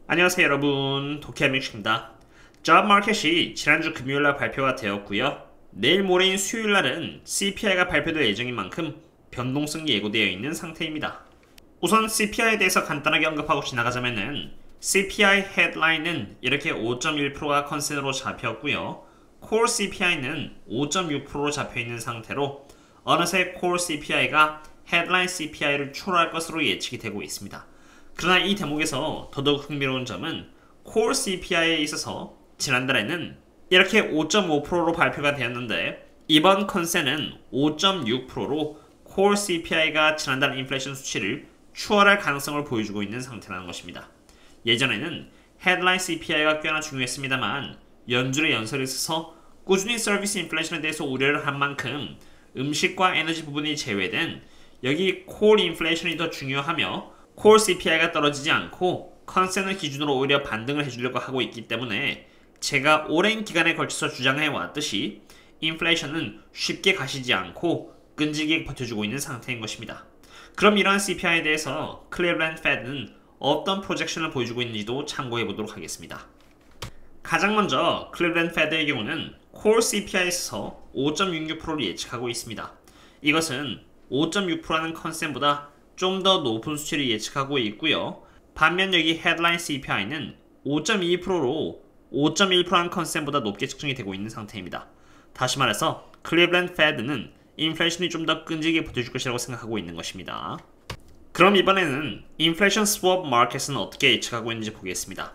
안녕하세요 여러분, 도키아믹입니다. 잡 마켓이 지난주 금요일날 발표가 되었고요. 내일 모레인 수요일날은 CPI가 발표될 예정인 만큼 변동성이 예고되어 있는 상태입니다. 우선 CPI에 대해서 간단하게 언급하고 지나가자면은 CPI 헤드라인은 이렇게 5.1%가 컨센으로 잡혔고요. 콜 CPI는 5.6%로 잡혀있는 상태로 어느새 콜 CPI가 헤드라인 CPI를 추월할 것으로 예측이 되고 있습니다. 그러나 이 대목에서 더더욱 흥미로운 점은 콜 CPI에 있어서 지난달에는 이렇게 5.5%로 발표가 되었는데 이번 컨센은 5.6%로 콜 CPI가 지난달 인플레이션 수치를 추월할 가능성을 보여주고 있는 상태라는 것입니다. 예전에는 헤드라인 CPI가 꽤나 중요했습니다만 연준의 연설에 있어서 꾸준히 서비스 인플레이션에 대해서 우려를 한 만큼 음식과 에너지 부분이 제외된 여기 콜 인플레이션이 더 중요하며 콜 CPI가 떨어지지 않고 컨센을 기준으로 오히려 반등을 해주려고 하고 있기 때문에 제가 오랜 기간에 걸쳐서 주장해 왔듯이 인플레이션은 쉽게 가시지 않고 끈질기게 버텨주고 있는 상태인 것입니다. 그럼 이러한 CPI에 대해서 클리블랜드 페드는 어떤 프로젝션을 보여주고 있는지도 참고해 보도록 하겠습니다. 가장 먼저 클리블랜드 페드의 경우는 콜 CPI에서 5.66%를 예측하고 있습니다. 이것은 5.6%라는 컨센보다 좀 더 높은 수치를 예측하고 있고요. 반면 여기 헤드라인 CPI는 5.2%로 5.1%라는 컨센보다 높게 측정이 되고 있는 상태입니다. 다시 말해서 클리블랜드 페드는 인플레이션이 좀 더 끈질기게 버텨줄 것이라고 생각하고 있는 것입니다. 그럼 이번에는 인플레이션 스왑 마켓은 어떻게 예측하고 있는지 보겠습니다.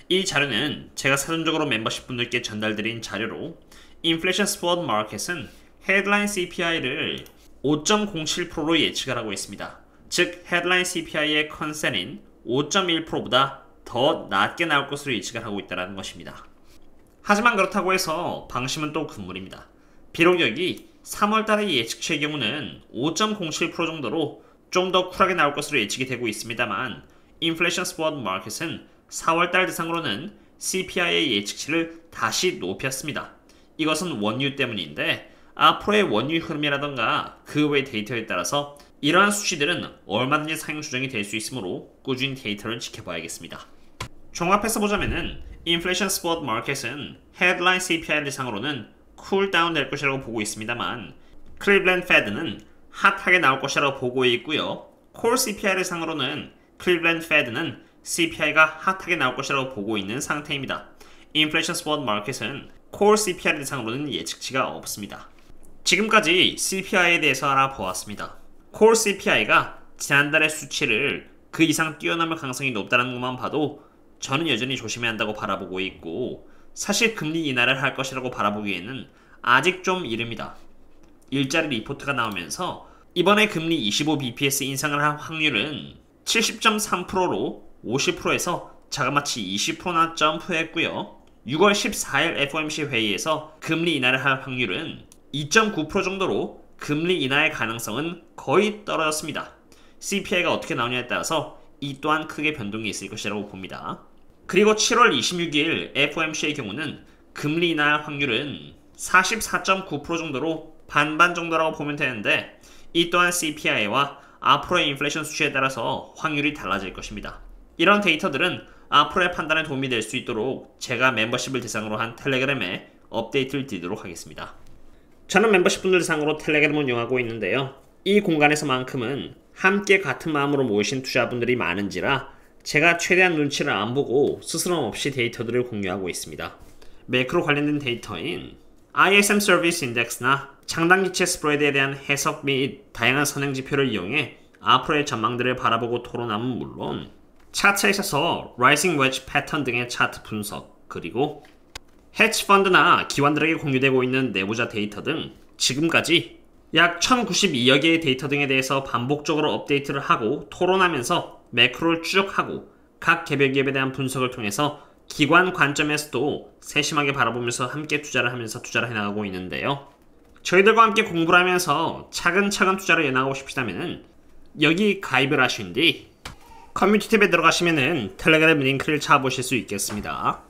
이 자료는 제가 사전적으로 멤버십 분들께 전달드린 자료로 인플레이션 스왑 마켓은 헤드라인 CPI를 5.07%로 예측을 하고 있습니다. 즉 헤드라인 CPI의 컨센인 5.1%보다 더 낮게 나올 것으로 예측을 하고 있다는 것입니다. 하지만 그렇다고 해서 방심은 또 금물입니다. 비록 여기 3월달의 예측치의 경우는 5.07% 정도로 좀 더 쿨하게 나올 것으로 예측이 되고 있습니다만 인플레이션 스왑 마켓은 4월달 대상으로는 CPI의 예측치를 다시 높였습니다. 이것은 원유 때문인데 앞으로의 원유 흐름이라던가 그 외 데이터에 따라서 이러한 수치들은 얼마든지 상향 조정이 될 수 있으므로 꾸준히 데이터를 지켜봐야겠습니다. 종합해서 보자면은 인플레이션 스왑 마켓은 헤드라인 CPI 대상으로는 쿨다운 될 것이라고 보고 있습니다만 클리블랜드 페드는 핫하게 나올 것이라고 보고 있고요. 콜 CPI 대상으로는 클리블랜드 페드는 CPI가 핫하게 나올 것이라고 보고 있는 상태입니다. 인플레이션 스왑 마켓은 콜 CPI 대상으로는 예측치가 없습니다. 지금까지 CPI에 대해서 알아보았습니다. 콜 CPI가 지난달의 수치를 그 이상 뛰어넘을 가능성이 높다는 것만 봐도 저는 여전히 조심해야 한다고 바라보고 있고 사실 금리 인하를 할 것이라고 바라보기에는 아직 좀 이릅니다. 일자리 리포트가 나오면서 이번에 금리 25bps 인상을 할 확률은 70.3%로 50%에서 자그마치 20%나 점프했고요. 6월 14일 FOMC 회의에서 금리 인하를 할 확률은 2.9% 정도로 금리 인하의 가능성은 거의 떨어졌습니다. CPI가 어떻게 나오냐에 따라서 이 또한 크게 변동이 있을 것이라고 봅니다. 그리고 7월 26일 FOMC의 경우는 금리 인하할 확률은 44.9% 정도로 반반 정도라고 보면 되는데 이 또한 CPI와 앞으로의 인플레이션 수치에 따라서 확률이 달라질 것입니다. 이런 데이터들은 앞으로의 판단에 도움이 될 수 있도록 제가 멤버십을 대상으로 한 텔레그램에 업데이트를 드리도록 하겠습니다. 저는 멤버십분들 대상으로 텔레그램을 이용하고 있는데요. 이 공간에서만큼은 함께 같은 마음으로 모이신 투자분들이 많은지라 제가 최대한 눈치를 안 보고 스스럼 없이 데이터들을 공유하고 있습니다. 매크로 관련된 데이터인 ISM 서비스 인덱스나 장단기체 스프레드에 대한 해석 및 다양한 선행지표를 이용해 앞으로의 전망들을 바라보고 토론함은 물론 차트에 있어서 라이징 웨지 패턴 등의 차트 분석 그리고 헤지펀드나 기관들에게 공유되고 있는 내부자 데이터 등 지금까지 약 1092여 개의 데이터 등에 대해서 반복적으로 업데이트를 하고 토론하면서 매크로를 추적하고 각 개별 기업에 대한 분석을 통해서 기관 관점에서도 세심하게 바라보면서 함께 투자를 하면서 투자를 해나가고 있는데요. 저희들과 함께 공부를 하면서 차근차근 투자를 해나가고 싶으시다면 여기 가입을 하신 뒤 커뮤니티 탭에 들어가시면 텔레그램 링크를 찾아보실 수 있겠습니다.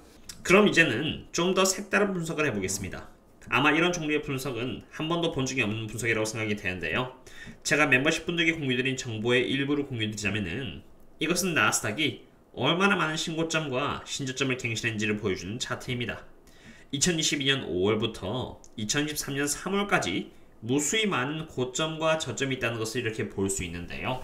그럼 이제는 좀 더 색다른 분석을 해보겠습니다. 아마 이런 종류의 분석은 한 번도 본 적이 없는 분석이라고 생각이 되는데요. 제가 멤버십 분들에게 공유드린 정보의 일부를 공유드리자면은 이것은 나스닥이 얼마나 많은 신고점과 신저점을 갱신했는지를 보여주는 차트입니다. 2022년 5월부터 2023년 3월까지 무수히 많은 고점과 저점이 있다는 것을 이렇게 볼 수 있는데요.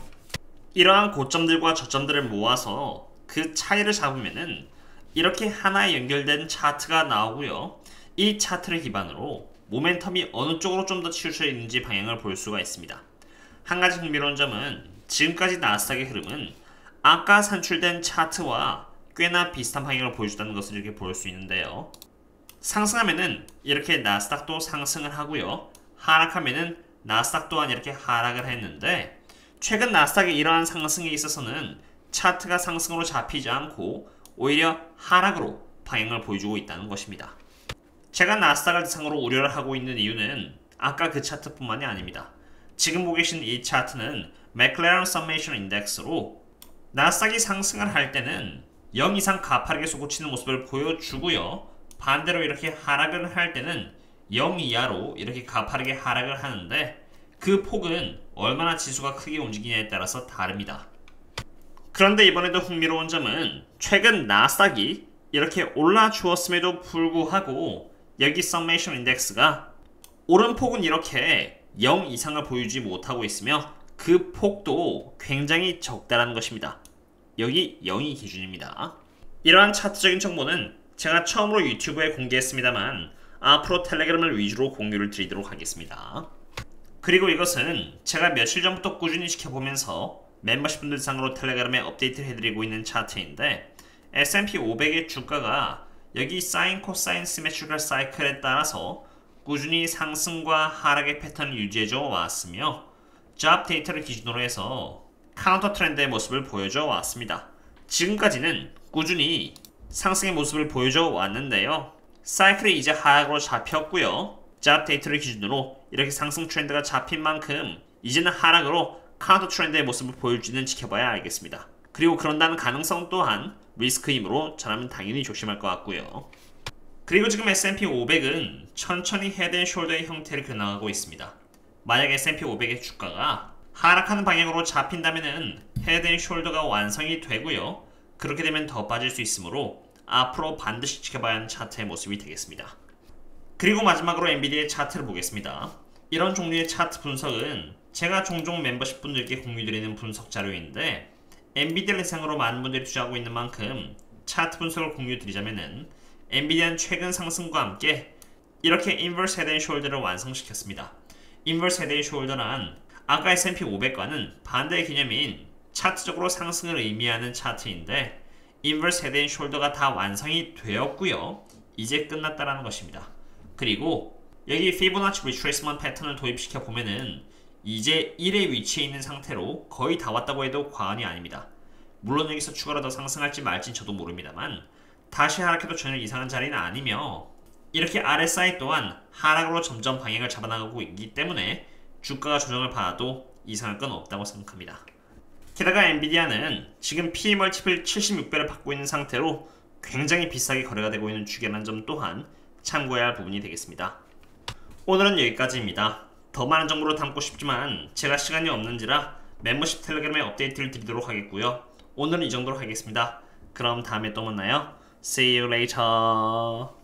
이러한 고점들과 저점들을 모아서 그 차이를 잡으면은 이렇게 하나에 연결된 차트가 나오고요. 이 차트를 기반으로 모멘텀이 어느 쪽으로 좀 더 치우쳐 있는지 방향을 볼 수가 있습니다. 한 가지 흥미로운 점은 지금까지 나스닥의 흐름은 아까 산출된 차트와 꽤나 비슷한 방향을 보여준다는 것을 이렇게 볼 수 있는데요. 상승하면은 이렇게 나스닥도 상승을 하고요. 하락하면은 나스닥 또한 이렇게 하락을 했는데, 최근 나스닥의 이러한 상승에 있어서는 차트가 상승으로 잡히지 않고 오히려 하락으로 방향을 보여주고 있다는 것입니다. 제가 나스닥을 대상으로 우려를 하고 있는 이유는 아까 그 차트뿐만이 아닙니다. 지금 보고 계신 이 차트는 맥클레런 서메이션 인덱스로 나스닥이 상승을 할 때는 0 이상 가파르게 솟구치는 모습을 보여주고요. 반대로 이렇게 하락을 할 때는 0 이하로 이렇게 가파르게 하락을 하는데, 그 폭은 얼마나 지수가 크게 움직이냐에 따라서 다릅니다. 그런데 이번에도 흥미로운 점은 최근 나스닥이 이렇게 올라주었음에도 불구하고 여기 서메이션 인덱스가 오름폭은 이렇게 0 이상을 보여주지 못하고 있으며 그 폭도 굉장히 적다라는 것입니다. 여기 0이 기준입니다. 이러한 차트적인 정보는 제가 처음으로 유튜브에 공개했습니다만 앞으로 텔레그램을 위주로 공유를 드리도록 하겠습니다. 그리고 이것은 제가 며칠 전부터 꾸준히 지켜보면서 멤버십 분들 상으로 텔레그램에 업데이트를 해드리고 있는 차트인데, S&P 500의 주가가 여기 사인 코사인 시메트리컬 사이클에 따라서 꾸준히 상승과 하락의 패턴을 유지해줘 왔으며, 잡 데이터를 기준으로 해서 카운터 트렌드의 모습을 보여줘 왔습니다. 지금까지는 꾸준히 상승의 모습을 보여줘 왔는데요. 사이클이 이제 하락으로 잡혔고요. 잡 데이터를 기준으로 이렇게 상승 트렌드가 잡힌 만큼 이제는 하락으로 카운터 트렌드의 모습을 보여주는 지켜봐야 알겠습니다. 그리고 그런다는 가능성 또한 리스크이므로 저라면 당연히 조심할 것 같고요. 그리고 지금 S&P 500은 천천히 헤드앤숄더의 형태를 변화하고 있습니다. 만약 S&P 500의 주가가 하락하는 방향으로 잡힌다면 헤드앤숄더가 완성이 되고요. 그렇게 되면 더 빠질 수 있으므로 앞으로 반드시 지켜봐야 하는 차트의 모습이 되겠습니다. 그리고 마지막으로 엔비디아의 차트를 보겠습니다. 이런 종류의 차트 분석은 제가 종종 멤버십 분들께 공유드리는 분석 자료인데, 엔비디아를 대상으로 많은 분들이 투자하고 있는 만큼 차트 분석을 공유드리자면은 엔비디아는 최근 상승과 함께 이렇게 인버스 헤드 앤 숄더를 완성시켰습니다. 인버스 헤드 앤 숄더란 아까 S&P 500과는 반대의 개념인 차트적으로 상승을 의미하는 차트인데, 인버스 헤드 앤 숄더가 다 완성이 되었고요. 이제 끝났다라는 것입니다. 그리고 여기 피보나치 리트레이스먼트 패턴을 도입시켜 보면은 이제 1의 위치에 있는 상태로 거의 다 왔다고 해도 과언이 아닙니다. 물론 여기서 추가로 더 상승할지 말진 저도 모릅니다만 다시 하락해도 전혀 이상한 자리는 아니며, 이렇게 RSI 또한 하락으로 점점 방향을 잡아나가고 있기 때문에 주가가 조정을 받아도 이상할 건 없다고 생각합니다. 게다가 엔비디아는 지금 PE 멀티플 76배를 받고 있는 상태로 굉장히 비싸게 거래가 되고 있는 주계라는 점 또한 참고해야 할 부분이 되겠습니다. 오늘은 여기까지입니다. 더 많은 정보를 담고 싶지만 제가 시간이 없는지라 멤버십 텔레그램에 업데이트를 드리도록 하겠고요. 오늘은 이 정도로 하겠습니다. 그럼 다음에 또 만나요. See you later.